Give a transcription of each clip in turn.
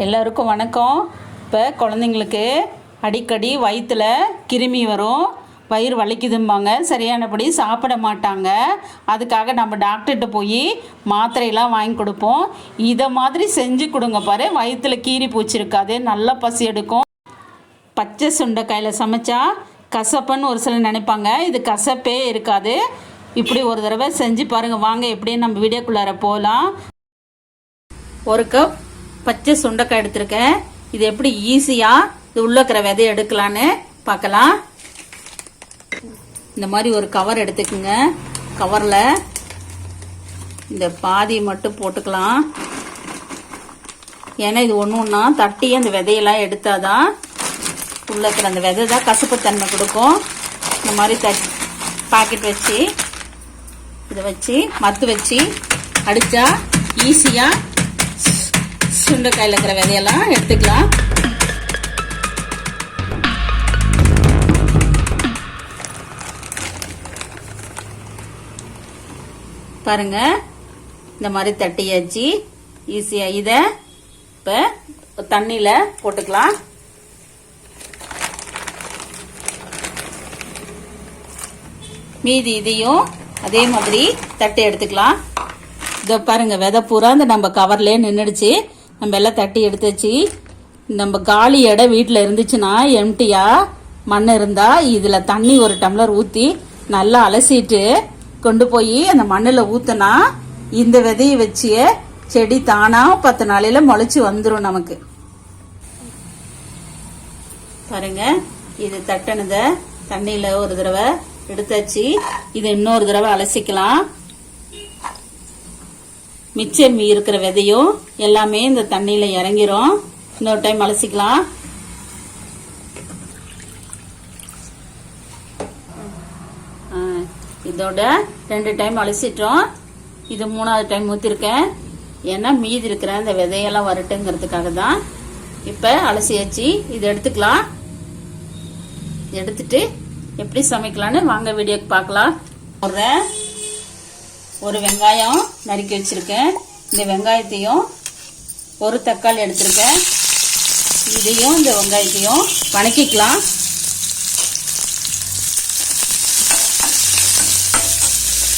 எல்லோருக்கும் வணக்கம். இப்போ குழந்தைங்களுக்கு அடிக்கடி வயிற்றில் கிருமி வரும், வயிறு வலிக்குதும்பாங்க, சரியானபடி சாப்பிட மாட்டாங்க. அதுக்காக நம்ம டாக்டர்கிட்ட போய் மாத்திரையெல்லாம் வாங்கி கொடுப்போம். இதை மாதிரி செஞ்சு கொடுங்க பாரு, வயிற்றில் கீரி பூச்சி இருக்காது, நல்லா பசி எடுக்கும். பச்சை சுண்டைக்காயில் சமைச்சா கசப்புன்னு ஒரு சிலர் நினைப்பாங்க, இது கசப்பே இருக்காது. இப்படி ஒரு தடவை செஞ்சு பாருங்கள். வாங்க எப்படின்னு நம்ம வீடியோக்குள்ளார போகலாம். ஒரு கப் பச்சை சுண்டைக்காய் எடுத்திருக்கேன். இது எப்படி ஈஸியாக இது உள்ள இருக்கிற விதையை எடுக்கலான்னு பார்க்கலாம். இந்த மாதிரி ஒரு கவர் எடுத்துக்குங்க. கவரில் இந்த பாதி மட்டும் போட்டுக்கலாம். ஏன்னா இது ஒன்று ஒன்றா தட்டி அந்த விதையெல்லாம் எடுத்தாதான் உள்ள இருக்கிற அந்த விதை தான் கசப்புத்தன்மை கொடுக்கும். இந்த மாதிரி பாக்கெட் வச்சு இதை வச்சு மத்து வச்சு அடித்தா ஈஸியாக சுண்டைக்காயில் இருக்கிற விதையெல்லாம் எடுத்துக்கலாம். பாருங்க, இந்த மாதிரி தட்டியாச்சு ஈஸியா. இதை இப்ப தண்ணியில போட்டுக்கலாம். மீதி இதையும் அதே மாதிரி தட்டி எடுத்துக்கலாம். இதை பாருங்க, விதை பூரா இந்த நம்ம கவர்லயே நின்றுடுச்சு. நம்ம எல்லாம் தட்டி எடுத்துச்சு. நம்ம காலி இடம் வீட்டில் இருந்துச்சுன்னா எம்டியா மண் இருந்தா இதுல தண்ணி ஒரு டம்ளர் ஊற்றி நல்லா அலசிட்டு கொண்டு போய் அந்த மண்ணில் ஊத்துனா இந்த விதையை வச்சு செடி தானா 10 நாளையில முளைச்சு வந்துடும் நமக்கு. பாருங்க, இது தட்டினத தண்ணியில ஒரு தடவை எடுத்தாச்சு. இது இன்னொரு தடவை அலசிக்கலாம். மிச்சம் இருக்கிற விதையும் எல்லாமே இந்த தண்ணியில இறங்கிரும். இன்னொரு டைம் அலசிக்கலாம். இதோட 2 டைம் அலசிட்டோம். இது 3வது டைம் ஊத்திருக்கேன். ஏன்னா மீதி இருக்கிற இந்த விதையெல்லாம் வரட்டுங்கிறதுக்காக தான். இப்ப அலசியாச்சு. இது எடுத்துக்கலாம். எடுத்துட்டு எப்படி சமைக்கலான்னு வாங்க வீடியோக்கு பார்க்கலாம். ஒரு வெங்காயம் நறுக்கி வச்சிருக்கேன். இந்த வெங்காயத்தையும் ஒரு தக்காளி எடுத்திருக்கேன். இதையும் இந்த வெங்காயத்தையும் வணக்கிக்கலாம்.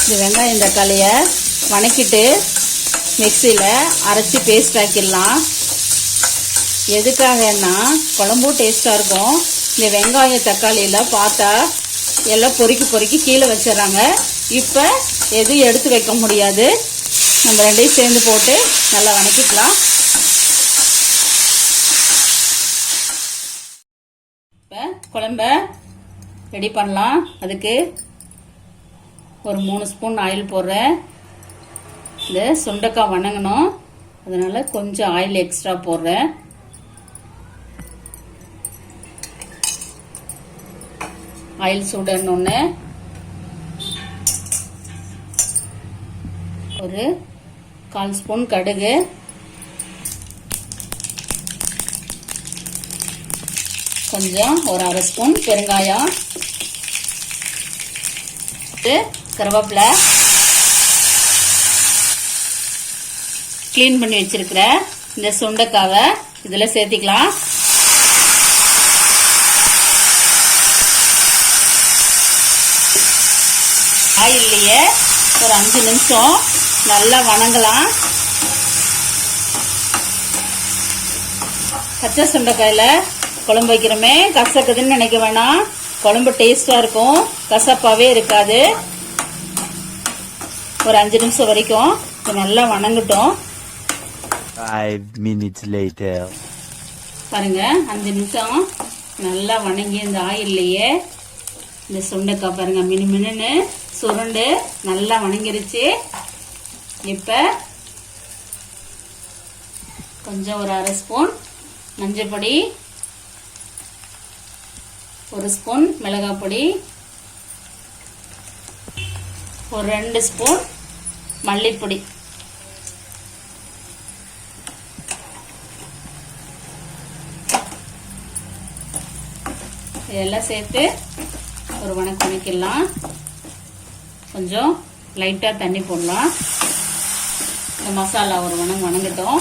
இந்த வெங்காயம் தக்காளிய வணக்கிட்டு மிக்சியில அரைச்சி பேஸ்ட் ஆக்கிடலாம். எதுக்காகன்னா குழம்பும் டேஸ்டா இருக்கும். இந்த வெங்காயம் தக்காளியில பார்த்தா எல்லாம் பொறுக்கி கீழே வச்சிடறாங்க. இப்ப எதுவும் எடுத்து வைக்க முடியாது. நம்ம ரெண்டையும் சேர்ந்து போட்டு நல்லா வணக்கிக்கலாம். இப்ப குழம்ப ரெடி பண்ணலாம். அதுக்கு ஒரு 3 ஸ்பூன் ஆயில் போடுறேன். இந்த சுண்டைக்காய் வணங்கணும், அதனால கொஞ்சம் ஆயில் எக்ஸ்ட்ரா போடுறேன். ஆயில் சூடணுன்னு ஒரு 1/4 ஸ்பூன் கடுகு, கொஞ்சம் ஒரு 1/2 ஸ்பூன் பெருங்காயம், கருவேப்பிலை, கிளீன் பண்ணி வச்சிருக்கிற இந்த சுண்டைக்காவை இதுல சேர்த்திக்கலாம். ஆயில்லையே ஒரு 5 நிமிஷம் நல்லா வணங்கலாம். பச்சை சுண்டைக்காயில குழம்பு வைக்கிறோமே, கசக்குதுன்னு நினைக்க வேணாம். குழம்பு டேஸ்டா இருக்கும், கசப்பாவே இருக்காது. ஒரு 5 நிமிஷம் வரைக்கும் நல்லா வணங்கட்டும். 5 minutes later. பாருங்க, 5 நிமிஷம் நல்லா வணங்கி இந்த ஆயில்லையே இந்த சுண்டைக்காய் பாருங்க மினுமினுன்னு சுருண்டு நல்லா வணங்கிருச்சு. இப்ப கொஞ்சம் ஒரு 1/2 ஸ்பூன் மஞ்சள் பொடி, 1 ஸ்பூன் மிளகாய் பொடி, ஒரு 2 ஸ்பூன் மல்லிப்பொடி, இதெல்லாம் சேர்த்து ஒரு வணக்கிடலாம். கொஞ்சம் லைட்டா தண்ணி போடலாம். இந்த மசாலா ஒரு வணங்கட்டும்.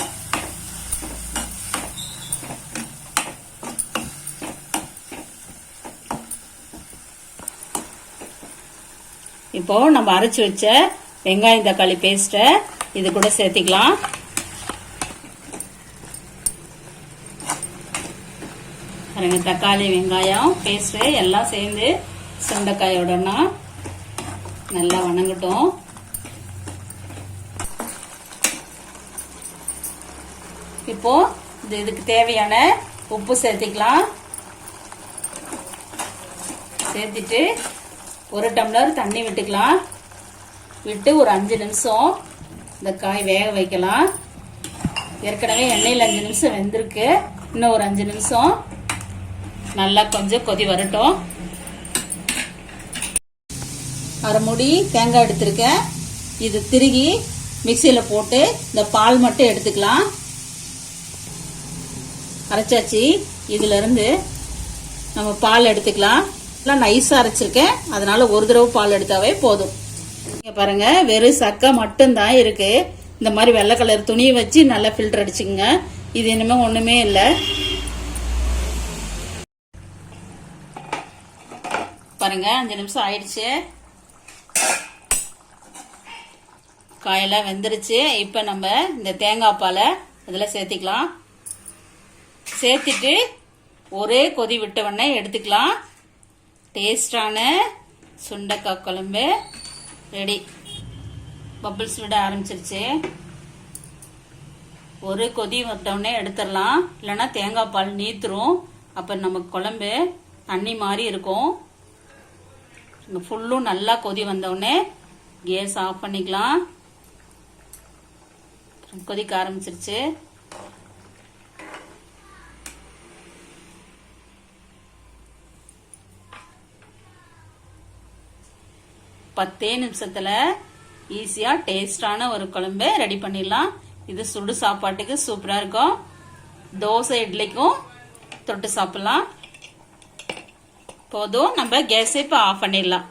இப்போ நம்ம அரைச்சி வச்ச வெங்காயம் தக்காளி பேஸ்ட்டை இது கூட சேர்த்திக்கலாம். பாருங்க, தக்காளி வெங்காயம் பேஸ்ட்டு எல்லாம் சேர்ந்து சுண்டைக்காயோடனா நல்லா வணங்கட்டும். இப்போ இதுக்கு தேவையான உப்பு சேர்த்திக்கலாம். சேர்த்துட்டு 1 டம்ளர் தண்ணி விட்டுக்கலாம். விட்டு ஒரு 5 நிமிஷம் இந்த காய் வேக வைக்கலாம். ஏற்கனவே எண்ணெயில் 5 நிமிஷம் வெந்திருக்கு. இன்னும் ஒரு 5 நிமிஷம் நல்லா கொஞ்சம் கொதி வரட்டும். அரை மூடி தேங்காய் எடுத்திருக்கேன். இது திருகி மிக்சியில் போட்டு இந்த பால் மட்டும் எடுத்துக்கலாம். அரைச்சாச்சு. இதுல இருந்து நம்ம பால் எடுத்துக்கலாம். எல்லாம் நைஸா அரைச்சிருக்கேன், அதனால ஒரு தடவை பால் எடுத்தாவே போதும். இங்க பாருங்க, வெறும் சக்கை மட்டும்தான் இருக்கு. இந்த மாதிரி வெள்ளை கலர் துணியை வச்சு நல்லா ஃபில்டர் அடிச்சுங்க. இது இனிமே ஒண்ணுமே இல்லை. பாருங்க, 5 நிமிஷம் ஆயிடுச்சு. காயெல்லாம் வெந்துருச்சு. இப்ப நம்ம இந்த தேங்காய் பாலை இதுல சேர்த்திக்கலாம். சேர்த்துட்டு ஒரே கொதி விட்டவொடனே எடுத்துக்கலாம். டேஸ்டான சுண்டக்காய் குழம்பு ரெடி. பபிள்ஸ் விட ஆரம்பிச்சிருச்சு. ஒரு கொதி விட்டவுடனே எடுத்துடலாம், இல்லைன்னா தேங்காய் பால் நீத்துரும். அப்போ நமக்கு குழம்பு தண்ணி மாதிரி இருக்கும். ஃபுல்லும் நல்லா கொதி வந்தவுடனே கேஸ் ஆஃப் பண்ணிக்கலாம். கொதிக்க ஆரம்பிச்சிருச்சு. பத்தே நிமிஷத்துல ஈஸியா டேஸ்டான ஒரு குழம்பு ரெடி பண்ணிடலாம். இது சுடு சாப்பாட்டுக்கு சூப்பரா இருக்கும். தோசை இட்லிக்கும் தொட்டு சாப்பிடலாம். போதும், நம்ம கேஸை இப்போ ஆஃப் பண்ணிடலாம்.